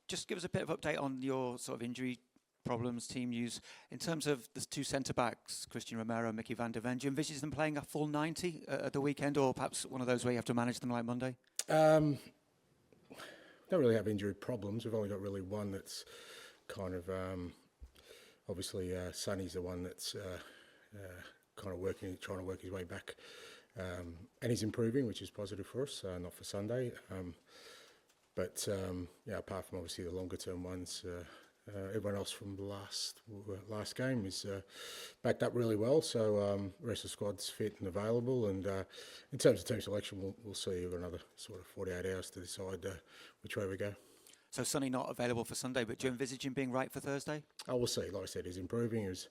Just give us a bit of update on your sort of injury problems, team news. In terms of the two centre-backs, Christian Romero, Mickey van der Ven, do you envisage them playing a full 90 at the weekend, or perhaps one of those where you have to manage them like Monday? Don't really have injury problems. We've only got really one that's kind of, obviously Sonny's the one that's kind of trying to work his way back. And he's improving, which is positive for us, not for Sunday. But apart from obviously the longer term ones, everyone else from the last game is backed up really well. So the rest of the squad's fit and available. And in terms of team selection, we'll see over another sort of 48 hours to decide which way we go. So Sonny not available for Sunday, but do you envisage him being right for Thursday? Oh, we'll see. Like I said, he's improving. It was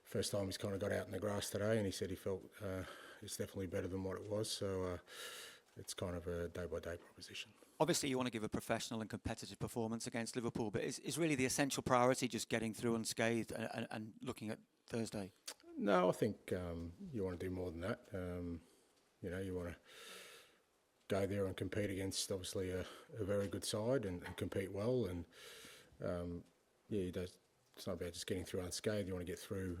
first time he's kind of got out in the grass today, and he said he felt it's definitely better than what it was. So it's kind of a day-by-day proposition. Obviously, you want to give a professional and competitive performance against Liverpool, but is really the essential priority just getting through unscathed and looking at Thursday? No, I think you want to do more than that. You want to go there and compete against obviously a very good side and compete well. And it's not about just getting through unscathed. You want to get through,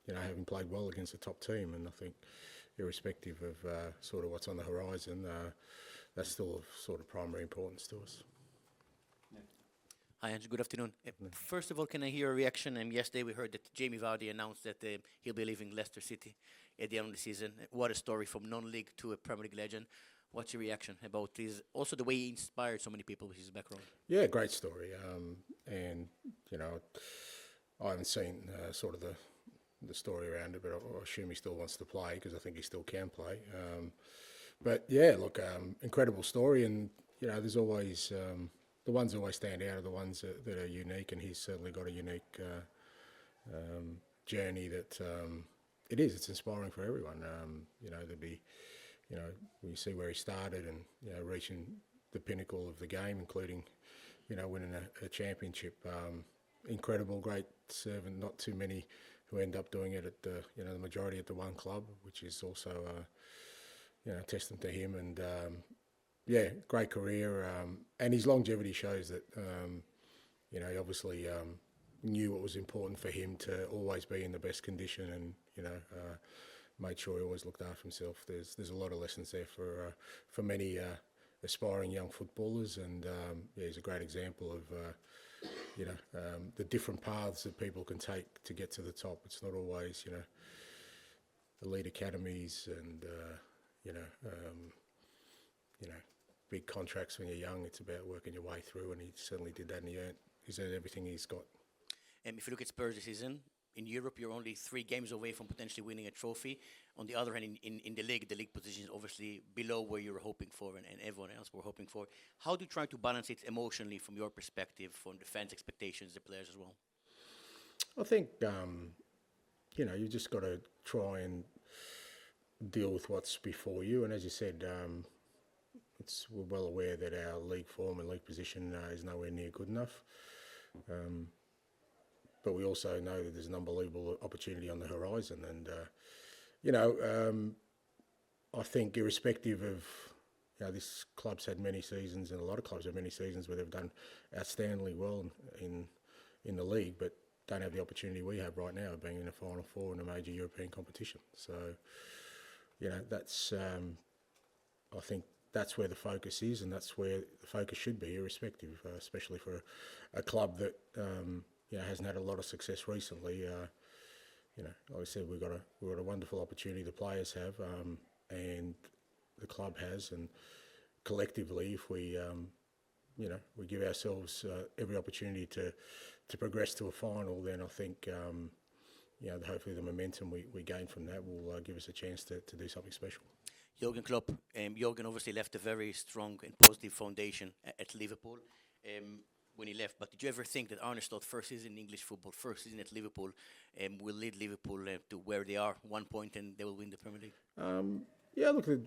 having played well against a top team. And I think, irrespective of sort of what's on the horizon, that's still of sort of primary importance to us. Hi, Ange. Good afternoon. First of all, can I hear a reaction? Yesterday we heard that Jamie Vardy announced that he'll be leaving Leicester City at the end of the season. What a story, from non-league to a Premier League legend. What's your reaction about this? Also, the way he inspired so many people with his background. Yeah, great story. And I haven't seen sort of the story around it, but I assume he still wants to play because I think he still can play. But yeah, look, incredible story, and there's always the ones that always stand out are the ones that are unique, and he's certainly got a unique journey that it's inspiring for everyone. There'd be, when you see where he started and reaching the pinnacle of the game, including winning a championship, incredible, great servant. Not too many who end up doing it at the majority at the one club, which is also testament to him. And great career, and his longevity shows that he obviously knew what was important for him to always be in the best condition, and made sure he always looked after himself. There's a lot of lessons there for many aspiring young footballers, and he's a great example of the different paths that people can take to get to the top. It's not always elite academies and big contracts when you're young. It's about working your way through, and he certainly did that, and he's earned everything he's got. If you look at Spurs this season, in Europe, you're only 3 games away from potentially winning a trophy. On the other hand, in the league position is obviously below where you were hoping for and everyone else were hoping for. How do you try to balance it emotionally from your perspective, from the fans' expectations, the players as well? I think, you just got to try and deal with what's before you. And as you said, we're well aware that our league form and league position is nowhere near good enough. But we also know that there's an unbelievable opportunity on the horizon. And, I think irrespective of, this club's had many seasons, and a lot of clubs have many seasons where they've done outstandingly well in the league, but don't have the opportunity we have right now of being in a Final Four in a major European competition. So, that's, I think that's where the focus is, and that's where the focus should be, irrespective, especially for a club that, hasn't had a lot of success recently. Like I said, we've got a wonderful opportunity. The players have, and the club has, and collectively, if we, we give ourselves every opportunity to progress to a final, then I think, hopefully the momentum we gain from that will give us a chance to do something special. Jurgen Klopp, Jurgen obviously left a very strong and positive foundation at Liverpool when he left. But did you ever think that Arne Slot, first season in English football, first season at Liverpool, will lead Liverpool to where they are, 1 point, and they will win the Premier League? Look, I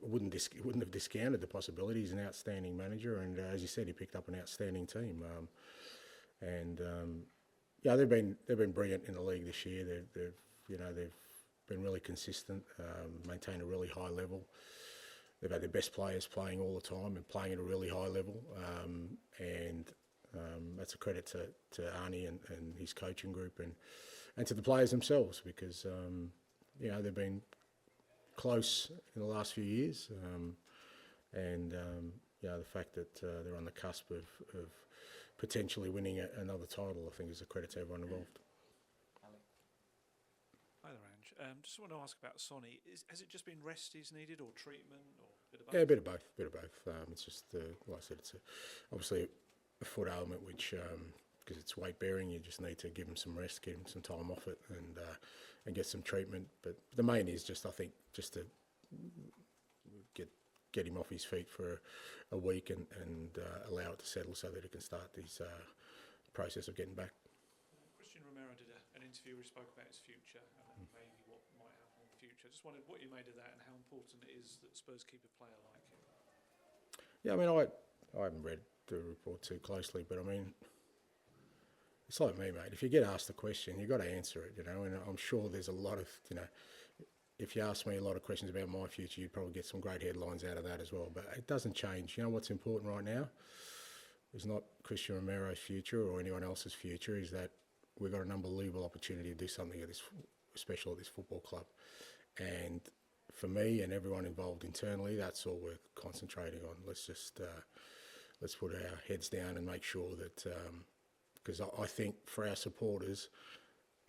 wouldn't have discounted the possibility. He's an outstanding manager, and as you said, he picked up an outstanding team. They've been brilliant in the league this year. They've been really consistent, maintained a really high level. They've had their best players playing all the time and playing at a really high level. that's a credit to Arnie and his coaching group and to the players themselves, because they've been close in the last few years, and the fact that they're on the cusp of potentially winning another title, I think, is a credit to everyone involved. Hi there, Ange. Just want to ask about Sonny. Has it just been rest he's needed, or treatment, or a bit of both? Yeah, a bit of both. It's just, like I said, it's obviously a foot ailment, which because it's weight bearing, you just need to give him some rest, give him some time off it, and get some treatment. But the main is just, I think, just to get him off his feet for a week and allow it to settle so that he can start this process of getting back. Christian Romero did an interview where he spoke about his future and maybe what might happen in the future. I just wondered what you made of that and how important it is that Spurs keep a player like him. Yeah, I mean, I haven't read the report too closely, but I mean, it's like me, mate. If you get asked a question, you've got to answer it, and I'm sure there's a lot of, if you ask me a lot of questions about my future, you'd probably get some great headlines out of that as well. But it doesn't change. What's important right now is not Christian Romero's future or anyone else's future, is that we've got an unbelievable opportunity to do something special at this football club. And for me and everyone involved internally, that's all we're concentrating on. Let's just let's put our heads down and make sure that, because I think for our supporters,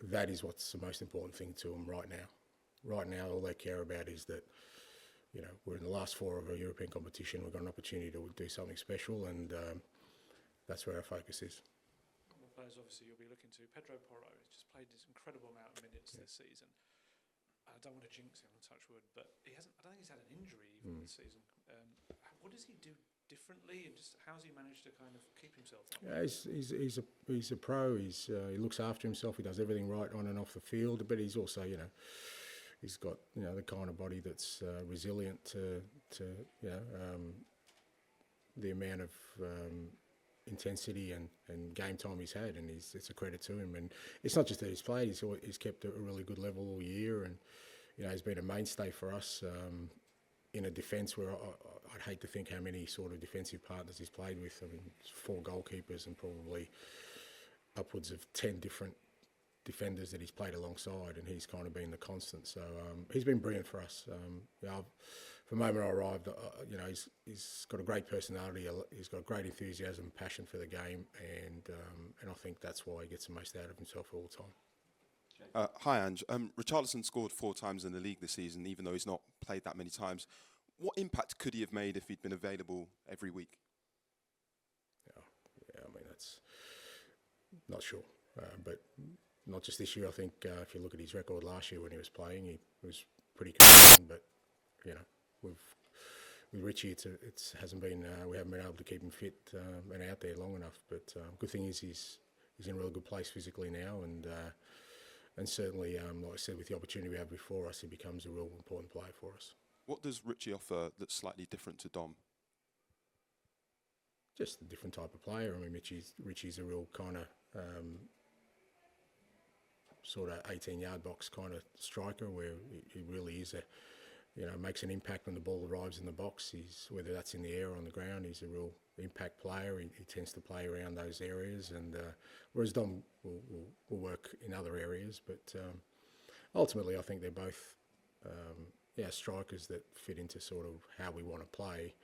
that is what's the most important thing to them right now. Right now, all they care about is that, we're in the last four of a European competition. We've got an opportunity to do something special, and that's where our focus is. One of the players, obviously, you'll be looking to, Pedro Porro, has just played this incredible amount of minutes this season. I don't want to jinx him, on touch wood, but I don't think he's had an injury even this season. What does he do differently, and just how's he managed to kind of keep himself up? Yeah, he's a pro. He looks after himself. He does everything right on and off the field, but he's also, he's got the kind of body that's resilient to the amount of intensity and game time he's had, and it's a credit to him. And it's not just that he's played; he's kept a really good level all year, and he's been a mainstay for us in a defence where I'd hate to think how many sort of defensive partners he's played with. I mean, 4 goalkeepers and probably upwards of 10 different defenders that he's played alongside, and he's kind of been the constant. So he's been brilliant for us. From the moment I arrived, he's got a great personality. He's got great enthusiasm, passion for the game, and I think that's why he gets the most out of himself all the time. Hi, Ange. Richarlison scored 4 times in the league this season, even though he's not played that many times. What impact could he have made if he'd been available every week? Yeah, I mean, that's not sure, but not just this year. I think if you look at his record last year when he was playing, he was pretty consistent. But with Richie, it hasn't been. We haven't been able to keep him fit and out there long enough. But good thing is he's in a really good place physically now, and certainly, like I said, with the opportunity we have before us, he becomes a real important player for us. What does Richie offer that's slightly different to Dom? Just a different type of player. I mean, Richie's a real kind of sort of 18-yard box kind of striker, where he really is makes an impact when the ball arrives in the box. Whether that's in the air or on the ground, he's a real impact player. He tends to play around those areas, and whereas Dom will work in other areas. But ultimately, I think they're both strikers that fit into sort of how we want to play.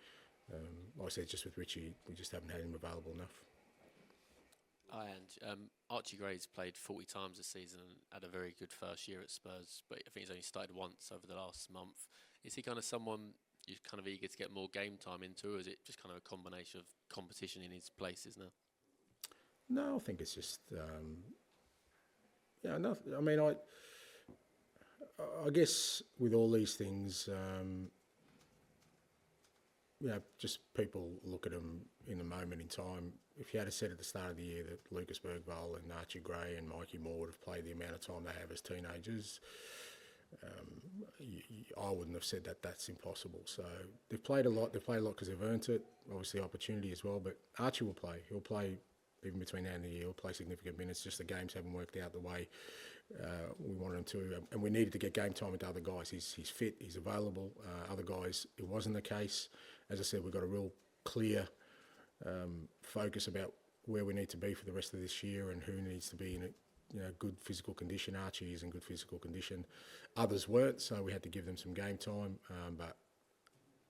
Like I said, just with Richie, we just haven't had him available enough. Hi, Ange. Archie Gray's played 40 times this season and had a very good first year at Spurs, but I think he's only started once over the last month. Is he kind of someone you're kind of eager to get more game time into, or is it just kind of a combination of competition in his places now? No, I think it's just, nothing. I mean, I guess with all these things, just people look at them in the moment in time. If you had said at the start of the year that Lucas Bergvall and Archie Gray and Mikey Moore would have played the amount of time they have as teenagers, I wouldn't have said that that's impossible. So they've played a lot. They've played a lot because they've earned it, obviously opportunity as well. But Archie will play. He'll play even between now and the year. He'll play significant minutes. Just the games haven't worked out the way we wanted him to. And we needed to get game time with other guys. He's fit. He's available. Other guys, it wasn't the case. As I said, we've got a real clear focus about where we need to be for the rest of this year and who needs to be in a good physical condition. Archie is in good physical condition. Others weren't, so we had to give them some game time. But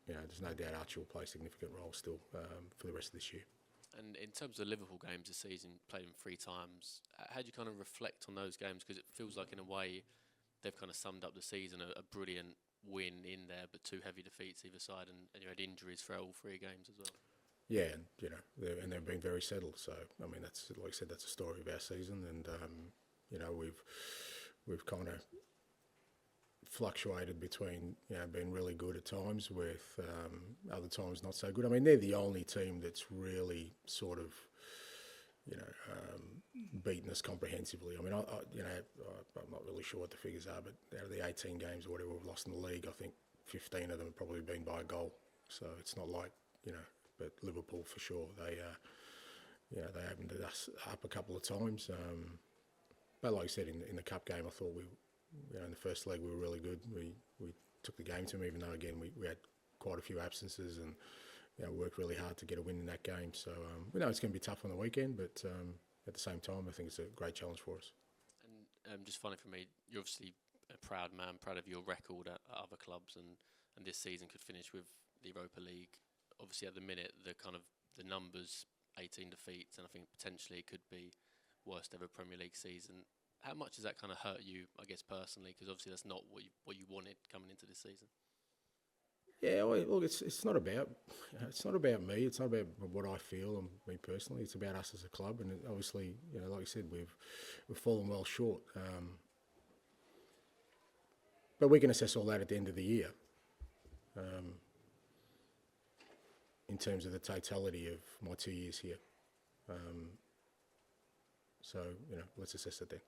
there's no doubt Archie will play a significant role still for the rest of this year. And in terms of Liverpool games this season, played them 3 times. How do you kind of reflect on those games? Because it feels like in a way they've kind of summed up the season, a brilliant win in there, but 2 heavy defeats either side, and you had injuries for all 3 games as well. Yeah, and they've been very settled. So I mean, that's, like I said, that's a story of our season, and we've kind of fluctuated between being really good at times with other times not so good. I mean, they're the only team that's really sort of beaten us comprehensively. I mean, I'm not really sure what the figures are, but out of the 18 games or whatever we've lost in the league, I think 15 of them have probably been by a goal. So it's not like but Liverpool for sure, they opened us up a couple of times. But like I said, in the cup game, I thought in the first leg we were really good. We took the game to them, even though again we had quite a few absences and worked really hard to get a win in that game. So we know it's going to be tough on the weekend, but at the same time, I think it's a great challenge for us. And just finally for me, you're obviously a proud man, proud of your record at other clubs, and this season could finish with the Europa League. Obviously, at the minute, the numbers, 18 defeats, and I think potentially it could be worst ever Premier League season. How much does that kind of hurt you, I guess, personally? Because obviously that's not what you wanted coming into this season. Yeah, look, it's not about me. It's not about what I feel and me personally. It's about us as a club, and obviously, like I said, we've fallen well short. But we can assess all that at the end of the year. In terms of the totality of my 2 years here. So, let's assess it then.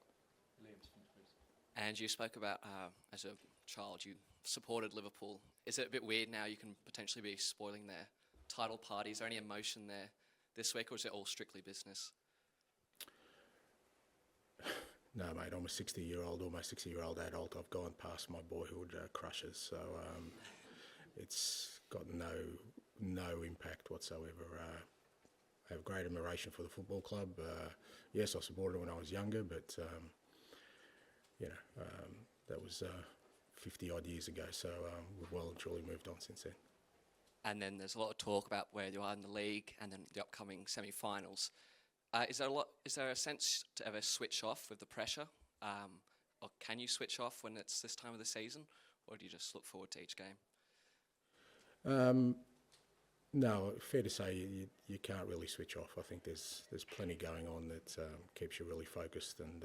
And you spoke about as a child you supported Liverpool. Is it a bit weird now you can potentially be spoiling their title party? Is there any emotion there this week, or is it all strictly business? No, mate, I'm a 60-year-old, almost 60-year-old adult. I've gone past my boyhood crushes, so it's got no impact whatsoever. I have great admiration for the football club. Yes, I supported it when I was younger, but that was 50-odd years ago, so we've well and truly moved on since then. And then there's a lot of talk about where you are in the league and then the upcoming semi-finals. Is there a sense to ever switch off with the pressure? Or can you switch off when it's this time of the season? Or do you just look forward to each game? No, fair to say you can't really switch off. I think there's plenty going on that keeps you really focused. And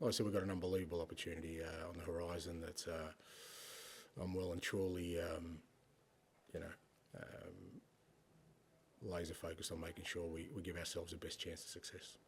like I said, we've got an unbelievable opportunity on the horizon that I'm well and truly, laser focused on making sure we give ourselves the best chance of success.